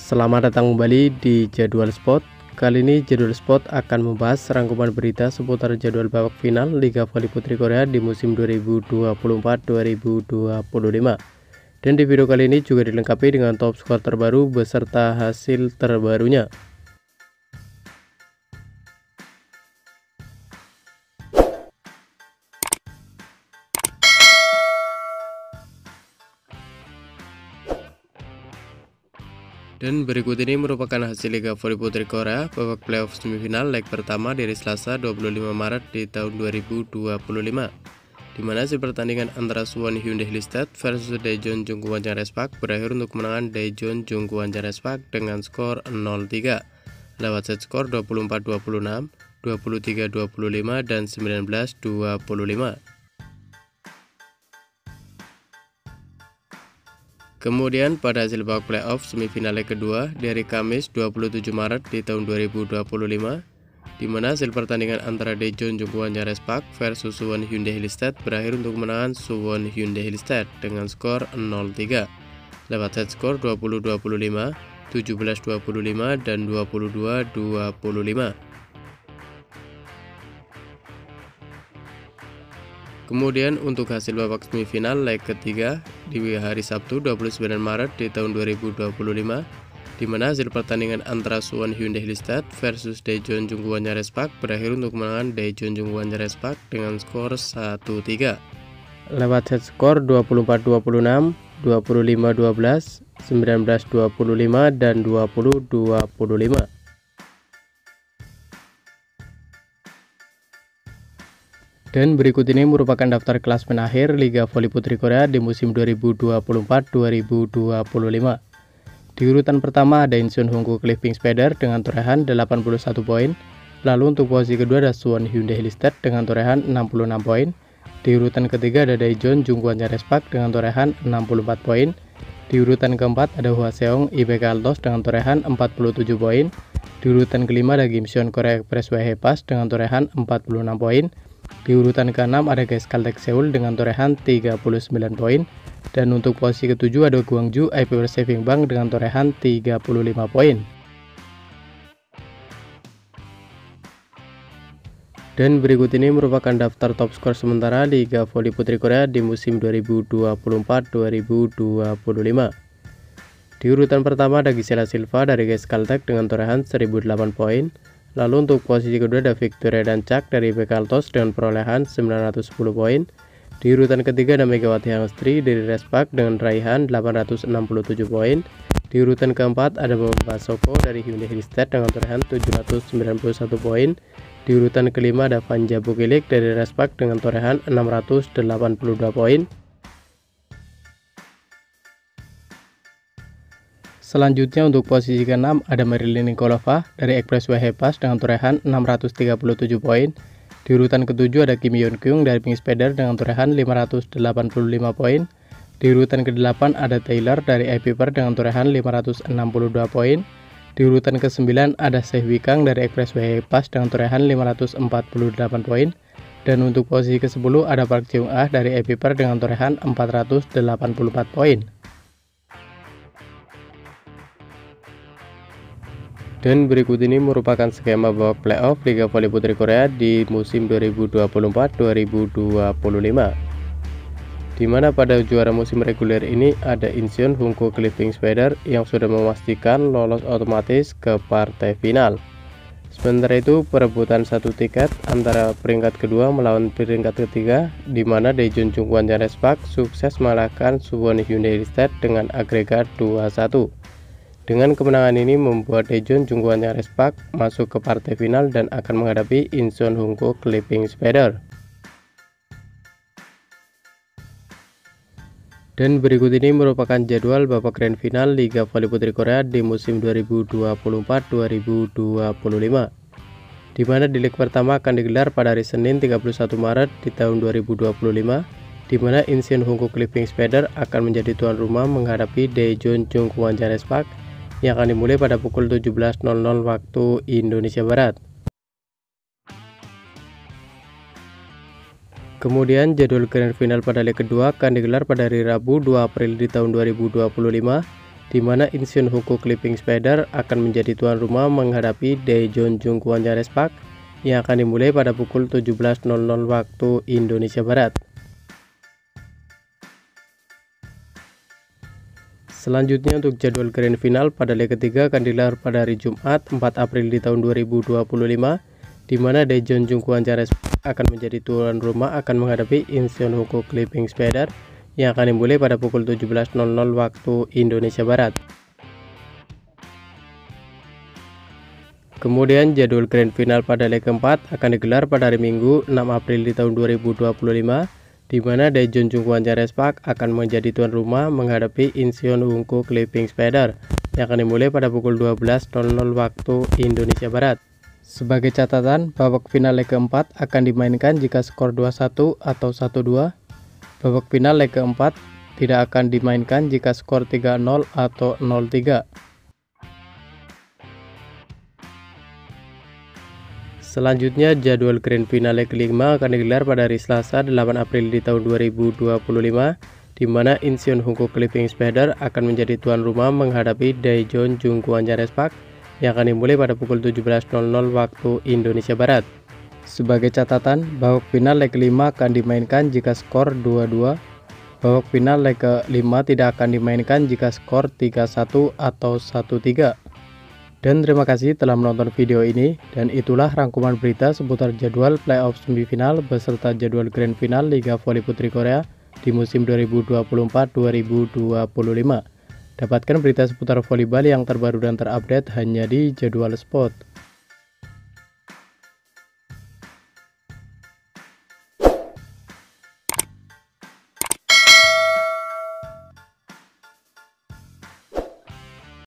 Selamat datang kembali di Jadwal Sport. Kali ini Jadwal Sport akan membahas rangkuman berita seputar jadwal babak final Liga Voli Putri Korea di musim 2024-2025. Dan di video kali ini juga dilengkapi dengan top skor terbaru beserta hasil terbarunya. Dan berikut ini merupakan hasil Liga Voli Putri Korea babak playoff semifinal leg pertama dari Selasa 25 Maret di tahun 2025, di mana hasil pertandingan antara Suwon Hyundai Hilstad versus Daejeon Jungkook Respak berakhir untuk kemenangan Daejeon Jungkook Respak dengan skor 0-3 lewat set skor 24-26, 23-25 dan 19-25. Kemudian pada hasil babak playoff semifinal leg kedua dari Kamis 27 Maret di tahun 2025, di mana hasil pertandingan antara Daejeon Jungkook Respak versus Suwon Hyundai Hilstad berakhir untuk kemenangan Suwon Hyundai Hilstad dengan skor 0-3 lewat set skor 20-25, 17-25 dan 22-25. Kemudian untuk hasil babak semifinal leg ketiga di hari Sabtu 29 Maret di tahun 2025, di mana hasil pertandingan antara Suwon Hyundai Hilstad versus Daejeon Jungkook Respak berakhir untuk kemenangan Daejeon Jungkook Respak dengan skor 1-3 lewat set skor 24-26, 25-12, 19-25 dan 20-25. Dan berikut ini merupakan daftar klasemen akhir Liga Voli Putri Korea di musim 2024-2025. Di urutan pertama ada Incheon Hongku Clipping Spider dengan torehan 81 poin. Lalu untuk posisi kedua ada Suwon Hyundai Hilstad dengan torehan 66 poin. Di urutan ketiga ada Daejeon Jungkook Respak dengan torehan 64 poin. Di urutan keempat ada Hwaseong IBK Altos dengan torehan 47 poin. Di urutan kelima ada Gimseon Korea Express Haepas dengan torehan 46 poin. Di urutan ke-6 ada GS Caltech Seoul dengan torehan 39 poin. Dan untuk posisi ke-7 ada Gwangju IP Saving Bank dengan torehan 35 poin. Dan berikut ini merupakan daftar top skor sementara Liga Voli Putri Korea di musim 2024-2025. Di urutan pertama ada Gisela Silva dari GS Caltech dengan torehan 1008 poin. Lalu untuk posisi kedua ada Victoria Dancak dari IBK Altos dengan perolehan 910 poin. Di urutan ketiga ada Megawati Hangstri dari Respak dengan raihan 867 poin. Di urutan keempat ada Bamba Soko dari Hyundai Hilstad dengan torehan 791 poin. Di urutan kelima ada Vanja Bukilik dari Respak dengan torehan 682 poin. Selanjutnya untuk posisi ke-6 ada Marilyn Nikolova dari Expressway Haepas dengan torehan 637 poin. Di urutan ke-7 ada Kim Yeon Kyung dari Pink Spider dengan torehan 585 poin. Di urutan ke-8 ada Taylor dari IP Per dengan torehan 562 poin. Di urutan ke-9 ada Sehwi Kang dari Expressway Haepas dengan torehan 548 poin. Dan untuk posisi ke-10 ada Park Cheung Ah dari IP Per dengan torehan 484 poin. Dan berikut ini merupakan skema babak playoff Liga Voli Putri Korea di musim 2024-2025. Di mana pada juara musim reguler ini ada Incheon Hongku Clipping Spider yang sudah memastikan lolos otomatis ke partai final. Sementara itu perebutan satu tiket antara peringkat kedua melawan peringkat ketiga, di mana Daejeon Jungkook Respak sukses mengalahkan Suwon Hyundai Hilstad dengan agregat 2-1. Dengan kemenangan ini membuat Daejeon Jungkook Respak masuk ke partai final dan akan menghadapi Incheon Hongku Clipping Spider. Dan berikut ini merupakan jadwal babak grand final Liga Voli Putri Korea di musim 2024-2025. Di mana di leg pertama akan digelar pada hari Senin 31 Maret di tahun 2025, di mana Incheon Hongku Clipping Spider akan menjadi tuan rumah menghadapi Daejeon Jungkook Respak yang akan dimulai pada pukul 17.00 waktu Indonesia Barat. Kemudian jadwal grand final pada leg kedua akan digelar pada hari Rabu 2 April di tahun 2025, di mana Incheon Hongko Clipping Spider akan menjadi tuan rumah menghadapi Daejeon Jungkwon Jarespark yang akan dimulai pada pukul 17.00 waktu Indonesia Barat. Selanjutnya untuk jadwal grand final pada leg ketiga akan digelar pada hari Jumat 4 April di tahun 2025, di mana Daejeon Jungkwon Jarespark akan menjadi tuan rumah akan menghadapi Incheon Hongko Clipping Spider yang akan dimulai pada pukul 17.00 waktu Indonesia Barat. Kemudian jadwal grand final pada leg keempat akan digelar pada hari Minggu 6 April di tahun 2025, di mana Daejeon Jungkwon Jarespark akan menjadi tuan rumah menghadapi Incheon Hongko Clipping Spider yang akan dimulai pada pukul 12.00 waktu Indonesia Barat. Sebagai catatan, babak final leg keempat akan dimainkan jika skor 2-1 atau 1-2. Babak final leg keempat tidak akan dimainkan jika skor 3-0 atau 0-3. Selanjutnya jadwal grand final leg kelima akan digelar pada hari Selasa 8 April di tahun 2025, di mana Incheon Hongko Clipping Spider akan menjadi tuan rumah menghadapi Daejeon Jungkwon Jarespark yang akan dimulai pada pukul 17.00 waktu Indonesia Barat. Sebagai catatan, babak final leg kelima akan dimainkan jika skor 2-2. Babak final leg kelima tidak akan dimainkan jika skor 3-1 atau 1-3. Dan terima kasih telah menonton video ini, dan itulah rangkuman berita seputar jadwal playoff semifinal beserta jadwal grand final Liga Voli Putri Korea di musim 2024-2025. Dapatkan berita seputar volleyball yang terbaru dan terupdate hanya di Jadwal Sport.